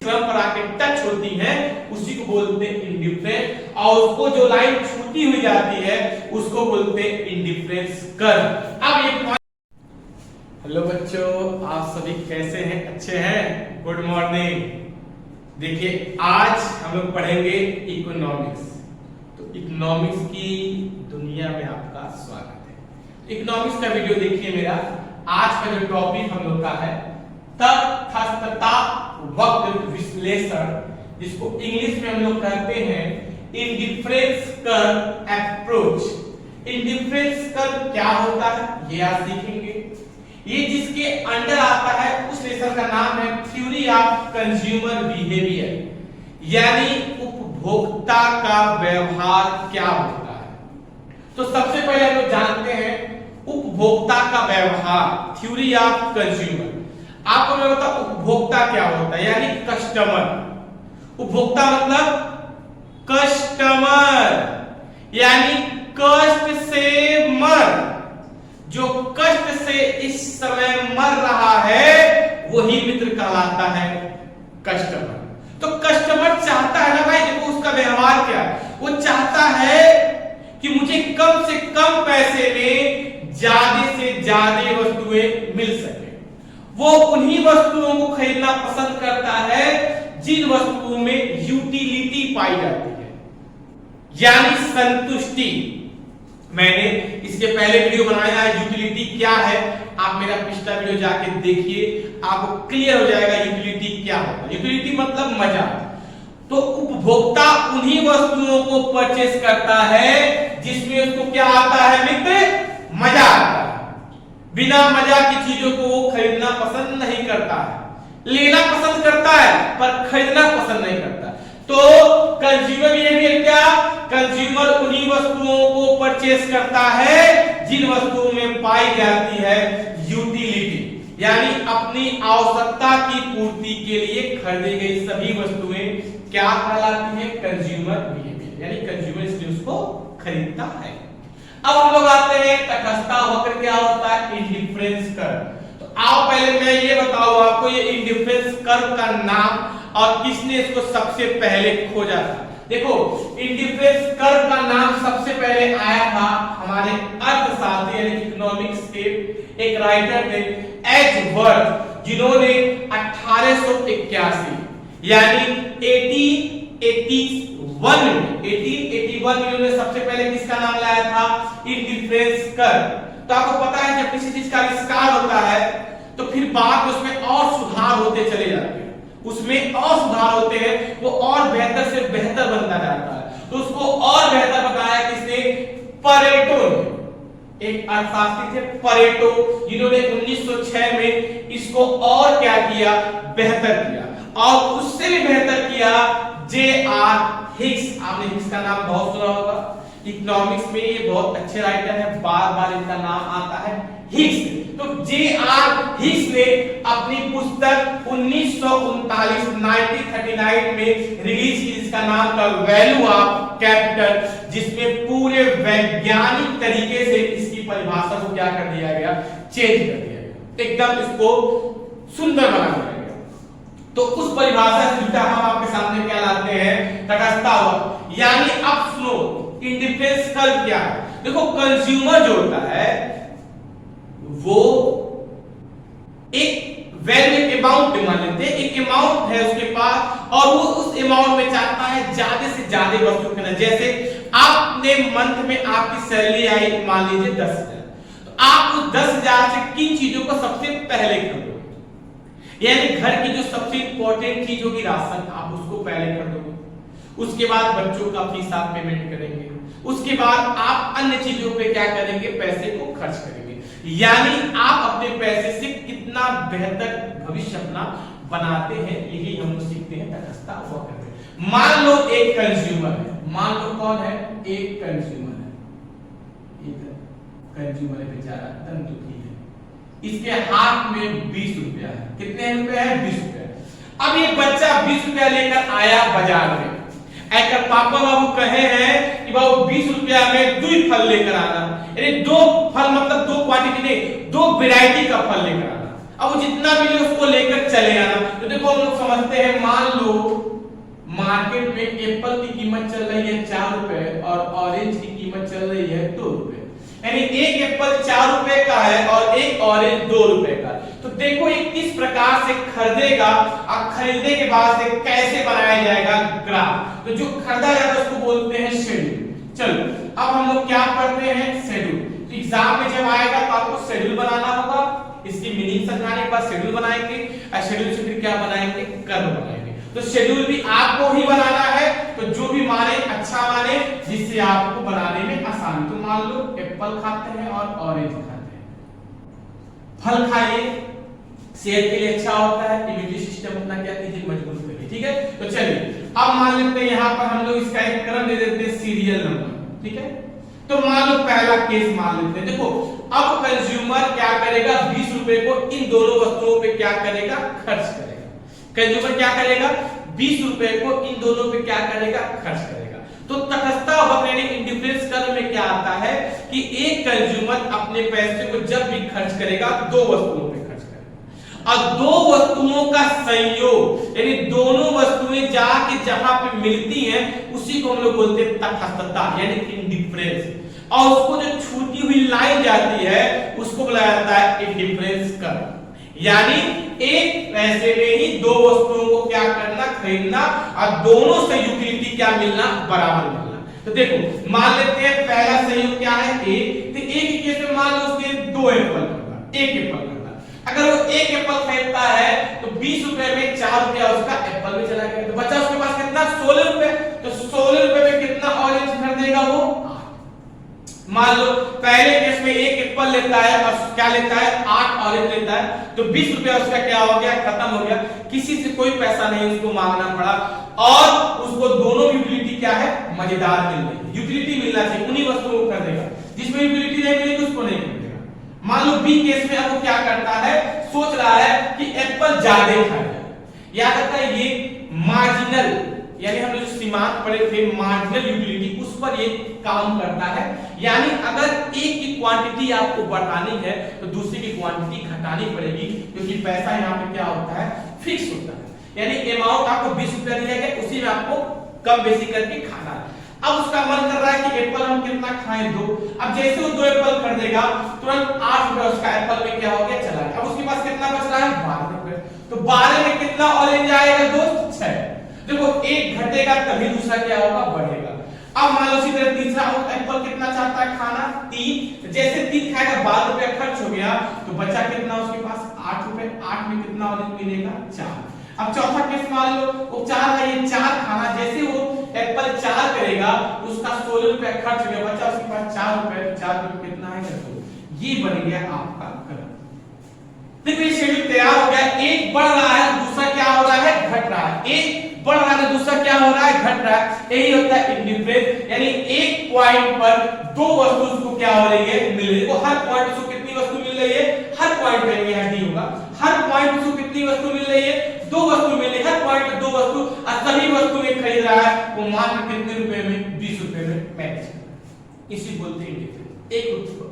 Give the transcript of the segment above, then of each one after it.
पर आके टच होती है उसी को बोलते हैं इंडिफरेंस, और उसको जो लाइन छूटी हुई जाती है उसको बोलते हैं इंडिफरेंस कर्व। अब ये हेलो बच्चों, आप सभी कैसे हैं? अच्छे हैं? Good morning. देखिए आज हम लोग पढ़ेंगे इकोनॉमिक्स। तो इकोनॉमिक्स की दुनिया में आपका स्वागत है। इकोनॉमिक्स का वीडियो देखिए मेरा। आज का जो टॉपिक हम लोग का है तथस्थता वक्र विश्लेषण, जिसको इंग्लिश में हम लोग कहते हैं indifference curve approach. Indifference curve क्या होता है ये आप सीखेंगे। ये जिसके अंडर आता है उस लेसन का नाम है थ्योरी ऑफ कंज्यूमर बिहेवियर, यानी उपभोक्ता का व्यवहार क्या होता है। तो सबसे पहले हम लोग जानते हैं उपभोक्ता का व्यवहार, थ्योरी ऑफ कंज्यूमर। आपको मैं बताऊं उपभोक्ता क्या होता है, यानी कस्टमर। उपभोक्ता मतलब कस्टमर, यानी कष्ट से मर, जो कष्ट से इस समय मर रहा है वही मित्र कहलाता है कस्टमर। तो कस्टमर चाहता है ना भाई, देखो उसका व्यवहार क्या है, वो चाहता है कि मुझे कम से कम पैसे में ज्यादा से ज्यादा वस्तुएं मिल सके। वो उन्हीं वस्तुओं को खरीदना पसंद करता है जिन वस्तुओं में यूटिलिटी पाई जाती है, यानी संतुष्टि। मैंने इसके पहले वीडियो बनाया है यूटिलिटी क्या है, आप मेरा पिछला वीडियो जाके देखिए, आपको क्लियर हो जाएगा यूटिलिटी क्या होता है। यूटिलिटी मतलब मजा। तो उपभोक्ता उन्हीं वस्तुओं को परचेस करता है जिसमें उसको क्या आता है मित्र, मजा आता है। बिना मजा की चीजों को वो खरीदना पसंद नहीं करता है, लेना पसंद करता है पर खरीदना पसंद नहीं करता। तो कंज्यूमर बिहेवियर क्या, कंज्यूमर उन्हीं वस्तुओं को परचेस करता है जिन वस्तुओं में पाई जाती है यूटिलिटी, यानी अपनी आवश्यकता की पूर्ति के लिए खरीदी गई सभी वस्तुएं क्या कहलाती है, कंज्यूमर बिहेवियर, यानी कंज्यूमर इसलिए उसको खरीदता है। अब हम लोग आते हैं तटस्थता वक्र क्या होता है, इंडिफरेंस कर्व। तो आओ पहले मैं ये बताऊं आपको ये इंडिफरेंस कर्व का नाम और किसने इसको सबसे पहले खोजा था। देखो इंडिफरेंस कर्व का नाम सबसे पहले आया था हमारे अर्थशास्त्री यानी इकोनॉमिक्स के एक राइटर थे एजवर्थ, जिन्होंने 1881 यानी 1881 में उन्होंने सबसे पहले किसका नाम लाया था, इंडिफरेंस कर्व। तो आपको पता है जब किसी चीज का आविष्कार होता है तो फिर बाद में उसमें और सुधार होते चले जाते हैं, उसमें और सुधार होते हैं, वो और बेहतर से बेहतर बनता जाता है। तो उसको और बेहतर बताया किसने, परेटो ने, एक अर्थशास्त्री थे परेटो, जिन्होंने 1906 में इसको और क्या किया, बेहतर किया। और उससे भी बेहतर किया जे.आर. हिग्स। आपने हिग्स का नाम बहुत सुना होगा, इकोनॉमिक्स में ये बहुत अच्छे राइटर हैं, बार बार इनका नाम आता है हिग्स। तो जे.आर. हिग्स ने अपनी पुस्तक 1939 में रिलीज की, जिसका नाम था वैल्यू ऑफ कैपिटल, जिसमें पूरे वैज्ञानिक तरीके से इसकी परिभाषा को क्या कर दिया गया, चेंज कर दिया गया, एकदम इसको सुंदर बना दिया गया। तो उस परिभाषा से जुटा हम आपके सामने क्या लाते हैं, तटस्थता वक्र। यानी अब सुनो इंडिफरेंस कर्व क्या है। देखो कंज्यूमर जो होता है वो एक वैल्यू अमाउंट मान लेते हैं, एक अमाउंट है उसके पास और वो उस अमाउंट में चाहता है ज्यादा से ज्यादा वस्तु खरीदना। जैसे आपने मंथ में आपकी सैलरी आई मान लीजिए 10,000, तो आप उस 10,000 से किन चीजों को सबसे पहले खरीदोगे, यानी घर की जो सबसे इंपॉर्टेंट चीज होगी राशन, आप उसको पहले खरीदोगे, उसके बाद बच्चों का फीस आप पेमेंट करेंगे, उसके बाद आप अन्य चीजों पे क्या करेंगे, पैसे को खर्च करेंगे। यानी आप अपने पैसे से कितना बेहतर भविष्य अपना बनाते हैं, यही हम लोग सीखते हैं तटस्थता वक्र। मान लो एक कंज्यूमर है, मान लो कौन है, एक कंज्यूमर है, एक कंज्यूमर है बेचारा धन दुखी है, इसके हाथ में 20 रुपया है। कितने रुपए है, 20 रुपया। अब ये बच्चा 20 रुपया लेकर आया बाजार में, आकर पापा बाबू कहे हैं कि वह 20 रुपया में 2 फल लेकर आना, यानी 2 फल मतलब 2 क्वांटिटी नहीं, 2 वैरायटी का फल लेकर आना। अब वो जितना मिले उसको लेकर चले आना। तो देखो हम लोग समझते हैं, मान लो मार्केट में एप्पल की कीमत चल रही है 4 रुपए और ऑरेंज की कीमत चल रही है 2 रुपए, यानी एक एप्पल 4 रुपए का है और एक ऑरेंज 2 रुपए का। तो देखो ये किस प्रकार से खरीदेगा और खरीदने के बाद से कैसे बनाया जाएगा ग्राफ। तो जो खरीदा जाता है उसको बोलते हैं शेड्यूल। चलो अब हम लोग क्या पढ़ते हैं, शेड्यूल। तो एग्जाम में जब आएगा तो आपको शेड्यूल बनाना होगा, इसकी मीनिंग समझाने के बाद शेड्यूल बनाएंगे और शेड्यूल से फिर क्या बनाएंगे, कर्व बनाएंगे। तो शेड्यूल भी आपको ही बनाना है, तो जो भी माने अच्छा माने, जिससे आपको बनाने में आसानी। तो मान लो एप्पल खाते हैं और ऑरेंज खाते हैं, फल खाइए, सेहत के लिए अच्छा होता है, इम्यूनिटी सिस्टम अपना क्या कीजिए, मजबूत करिए। ठीक है, तो चलिए अब मान लेते हैं यहाँ पर हम लोग इसका एक क्रम दे देते हैं, सीरियल नंबर। ठीक है, तो मान लो पहला केस मान लेते हैं। देखो अब कंज्यूमर क्या करेगा, 20 रुपए को इन दोनों वस्तुओं पे क्या करेगा, खर्च करेगा। कंज्यूमर क्या करेगा, 20 रुपए को इन दोनों पे क्या करेगा, खर्च करेगा। तो तटस्थता वक्र यानी इंडिफरेंस कर्व में क्या आता है कि एक कंज्यूमर अपने पैसे को जब भी खर्च करेगा 2 वस्तुओं पे खर्च करेगा, और 2 वस्तुओं का संयोग यानी दोनों वस्तुएं जाके जहां पे मिलती हैं उसी को हम लोग बोलते हैं तटस्थता यानी इंडिफरेंस। और उसको जो छूटी हुई लाइन जाती है उसको बुलाया जाता है इंडिफरेंस कर्व। यानी एक पैसे में ही 2 वस्तुओं को क्या करना, खरीदना, और दोनों से यूटिलिटी क्या मिलना, बराबर मिलना। तो देखो मान लेते हैं पहला संयोग क्या है, ए। तो एक ही केस में मान लो उसके 2 एप्पल करना, 1 एप्पल करना। अगर वो 1 एप्पल खरीदता है तो 20 रुपए में 4 रुपया उसका एप्पल में चला गया, तो बचा उसके पास कितना, 16 रुपए। तो 16 रुपए में कितना ऑरेंज खरीदेगा वो, 8। मान लो पहले केस में 1 एप्पल लेता है और क्या लेता है, 8 ऑरेंज लेता है, तो 20 रुपया उसका क्या हो गया, खत्म हो गया। किसी से कोई पैसा नहीं उसको मांगना पड़ा, और उसको दोनों यूटिलिटी क्या है, मजेदार मिल रही है। यूटिलिटी मिलना चाहिए, उन्हीं वस्तुओं को खरीदेगा, जिसमें यूटिलिटी नहीं मिलेगी उसको नहीं खरीदेगा। मान लो बी केस में अब वो क्या करता है, सोच रहा है कि एप्पल ज्यादा खाएगा। याद रखना ये मार्जिनल यानी हम जो सीमांत पढ़े थे मार्जिनल यूटिलिटी, उस पर ये काम करता है। यानी अगर एक की क्वांटिटी आपको बढ़ानी है तो दूसरी की क्वांटिटी घटानी पड़ेगी, क्योंकि पैसा यहाँ पे क्या होता है, फिक्स होता है। यानी अमाउंट आपको 20 रुपया दिया गया, उसी में आपको कम बेसी करके खाना है। अब उसका मन कर रहा है कि एप्पल हम कितना खाएं, 2। अब जैसे वो 2 एप्पल खरीदेगा तुरंत 8 रुपया उसका एप्पल में क्या हो गया, चला गया। अब उसके पास कितना बच रहा है, 12 रुपए। तो 12 में कितना ऑरेंज आएगा दोस्त, 6। देखो एक घटेगा तभी दूसरा क्या होगा, बढ़ेगा। अब मान लो इसी तरह तीसरा एप्पल कितना चाहता है खाना, 3। जैसे 3 खाएगा 12 रुपया खर्च हो गया, तो बचा कितना उसके पास, 8 रुपए। 8 में कितना ऑरेंज मिलेगा, 4। अब चौथा केस मान लो वो 4 है, ये 4 खाना, जैसे वो एप्पल 4 करेगा उसका 16 रुपया खर्च हो गया, बचा उसके पास 4 रुपए। 4 रुपए कितना है, तो ये बन गया आपका कर्व। देखो ये शेड्यूल तैयार हो गया, एक बढ़ रहा है दूसरा क्या हो रहा है, घट रहा है। एक बढ़ रहा है दूसरा क्या हो रहा है, घट रहा है। यही होता है इंडिफरेंस, यानी एक पॉइंट पर 2 वस्तु को क्या हो रही है, मिल रही है। वो हर पॉइंट से कितनी वस्तु मिल रही है, हर पॉइंट पे ये डी होगा, हर पॉइंट से कितनी वस्तु मिल रही है, 2 वस्तु मिल रही है। हर पॉइंट पे 2 वस्तु, और सभी वस्तु में खरीद रहा है, वो मात्र कितने रुपए में, 20 रुपए में मैनेज कर रहा है। इसी बोलते हैं इंडिफरेंस।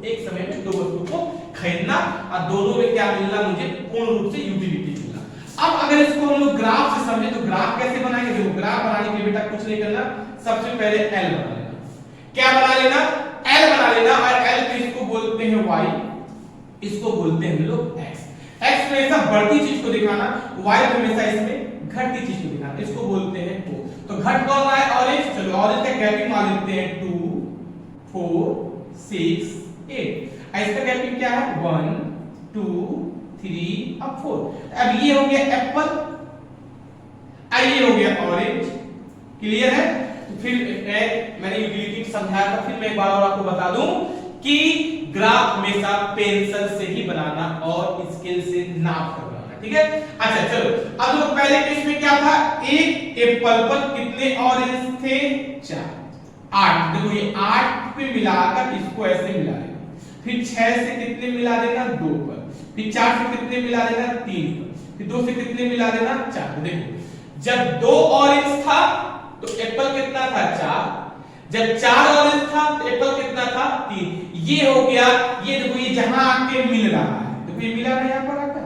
एक समय में 2 वस्तु को खरीदना और दोनों में क्या मिलना, मुझे पूर्ण रूप से यूटिलिटी मिलना। अब अगर इसको हम लोग ग्राफ से समझे तो ग्राफ कैसे बनाएंगे, देखो ग्राफ बनाने के लिए बेटा कुछ नहीं करना, सबसे पहले एल बना लेना। क्या बना लेना, एल बना लेना, और एल पे इसको बोलते हैं y, इसको बोलते हैं हम लोग x। x में हमेशा बढ़ती चीज को दिखाना, y में हमेशा इसमें घटती चीज को दिखाना, इसको बोलते हैं o। तो घट कौन रहा है, ऑरेंज। चलो ऑरेंज का गैपिंग मान लेते हैं 2 4 6 8। इसका गैपिंग क्या है, 1 2 3 अब 4। अब ये हो गया एप्पल, ये हो गया ऑरेंज। क्लियर है। तो फिर मैंने यूटिलिटी समझाया था, फिर मैं एक बार और आपको बता दूं कि ग्राफ हमेशा पेंसिल से ही बनाना और स्केल से नाप कर बनाना। ठीक है, अच्छा चलो अब तो पहले केस में क्या था, एक एप्पल पर कितने ऑरेंज थे, 4। 8। देखो ये 8 पे मिलाकर इसको ऐसे मिला लेना, फिर 6 से कितने मिला देना, 2 पर, फिर 4 से कितने मिला देना, 3 पर, फिर 2 से कितने मिला देना, 4। देखो जब 2 ऑरेंज था तो एप्पल कितना था, 4। जब 4 ऑरेंज था तो एप्पल कितना था 3। ये हो गया, ये देखो ये जहां आके मिल रहा है, देखो ये मिला ना यहां पर आकर,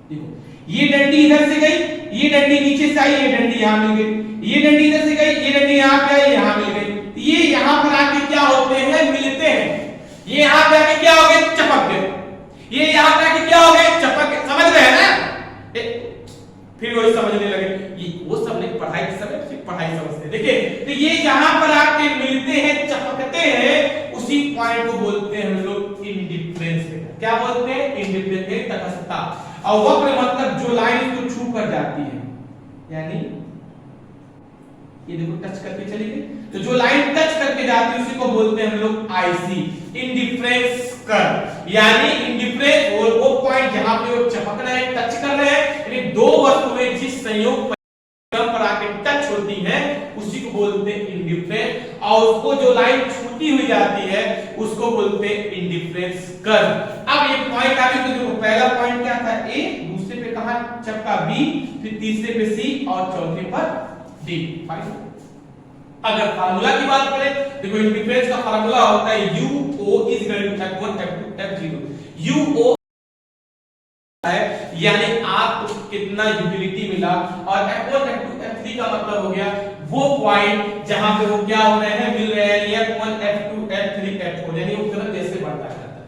देखो ये डंडी इधर से गई, ये डंडी नीचे से आई, ये डंडी यहां मिल गई, ये डंडी इधर से गई, ये डंडी यहां पे आई, यहां मिल गई। ये यहां पर आके क्या होते हैं, मिलते हैं। ये यहां पे आके क्या हो गए, चपक गए। ये यहां पे आके क्या हो गए, चपक गए। समझ रहे हैं ना? फिर वही समझने लगे, ये वो सब नहीं, पढ़ाई के समय सिर्फ पढ़ाई समझते। देखिए तो ये जहां पर आके मिलते हैं, चपकते हैं, उसी पॉइंट को बोलते हैं हम लोग इंडिफरेंस। क्या बोलते हैं, इंडिफरेंस, एक तटस्थता। और वक्र मतलब जो लाइन इसको छू कर जाती है, यानी ये देखो टच करके चली गई, तो जो लाइन टच करके जाती है उसी को बोलते हैं हम लोग आईसी, इंडिफरेंस कर्व। यानी इंडिफरेंस वो पॉइंट जहां पे वो चपक रहे हैं, टच कर रहे हैं, यानी दो वस्तुएं जिस संयोग पर आके टच होती हैं उसी को बोलते हैं इंडिफरेंस। और उसको जो लाइन छूती हुई जाती है उसको बोलते हैं इंडिफरेंस कर्व। अब ये पॉइंट आगे तो देखो, पहला पॉइंट क्या था, ए, दूसरे पे कहां चपका बी, फिर तीसरे पे सी और चौथे पर डी। फाइन। अगर फार्मूला की बात करें, देखो इंडिफरेंस का फार्मूला होता है UO = F1 F2 F0। UO है यानी आपको कितना यूटिलिटी मिला, और F1 F2 F3 का मतलब हो गया वो पॉइंट जहां पे वो क्या हो रहे हैं, मिल रहे हैं, F1 F2 F3 F4, यानी वो क्रम जैसे बढ़ता जाता है।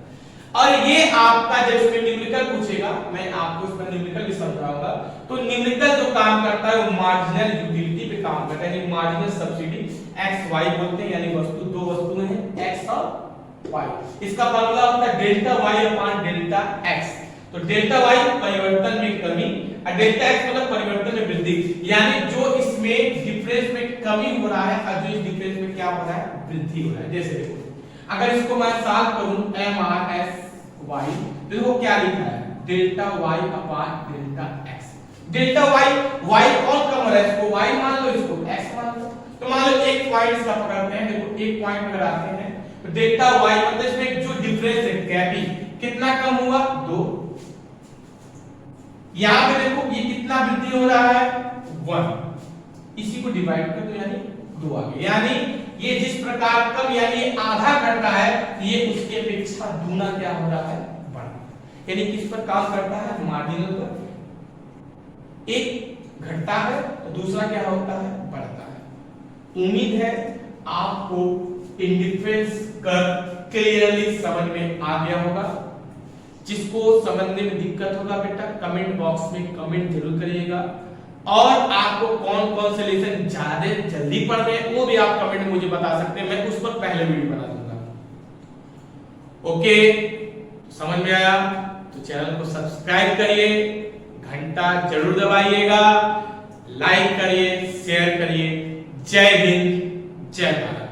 और ये आपका जब इसमें न्यूमेरिकल पूछेगा, मैं आपको इसमें न्यूमेरिकल भी समझाऊंगा, तो न्यूमेरिकल जो काम करता है वो मार्जिनल यूटिलिटी पे काम करता है, यानी मार्जिनल सब्सिडी x y बोलते हैं, यानी वस्तु दो वस्तुएं हैं x और y। इसका फार्मूला होता है डेल्टा y अपान डेल्टा x। तो डेल्टा y परिवर्तन में कमी और डेल्टा x मतलब परिवर्तन में वृद्धि, यानी जो इसमें डिफरेंस में कमी हो रहा है और जो इस डिफरेंस में क्या हो रहा है, वृद्धि हो रहा है। जैसे देखो अगर इसको मैं सॉल्व करूं MRSY, देखो क्या लिखा है, डेल्टा y अपान डेल्टा x। डेल्टा y कौन कम हो रहा है, इसको y मान लो, इसको x मान लो। तो मान लो एक पॉइंट इसका पकड़ते हैं, देखो एक पॉइंट अगर आते हैं तो डेल्टा y मतलब इसमें जो डिफरेंस है गैपिंग कितना कम हुआ, 2। यहां पे देखो ये कितना वृद्धि हो रहा है, 1। इसी को डिवाइड कर दो, यानी 2 आ गया। यानी ये जिस प्रकार कम यानी आधा घंटा है, ये उसके अपेक्षा दूना क्या हो रहा है, बढ़। यानी किस पर काम करता है, मार्जिनल पर। एक घटता है तो दूसरा क्या होता है, बढ़ता है। उम्मीद है आपको इंडिफरेंस कर्व क्लियरली समझ में आ गया होगा। जिसको समझने में दिक्कत होगा बेटा कमेंट बॉक्स में कमेंट जरूर करिएगा, और आपको कौन कौन से लेसन ज्यादा जल्दी पढ़ने हैं वो भी आप कमेंट में मुझे बता सकते हैं, मैं उस पर पहले वीडियो बना दूंगा। ओके, समझ में आया तो चैनल को सब्सक्राइब करिए, घंटा जरूर दबाइएगा, लाइक करिए, शेयर करिए। जय हिंद, जय भारत।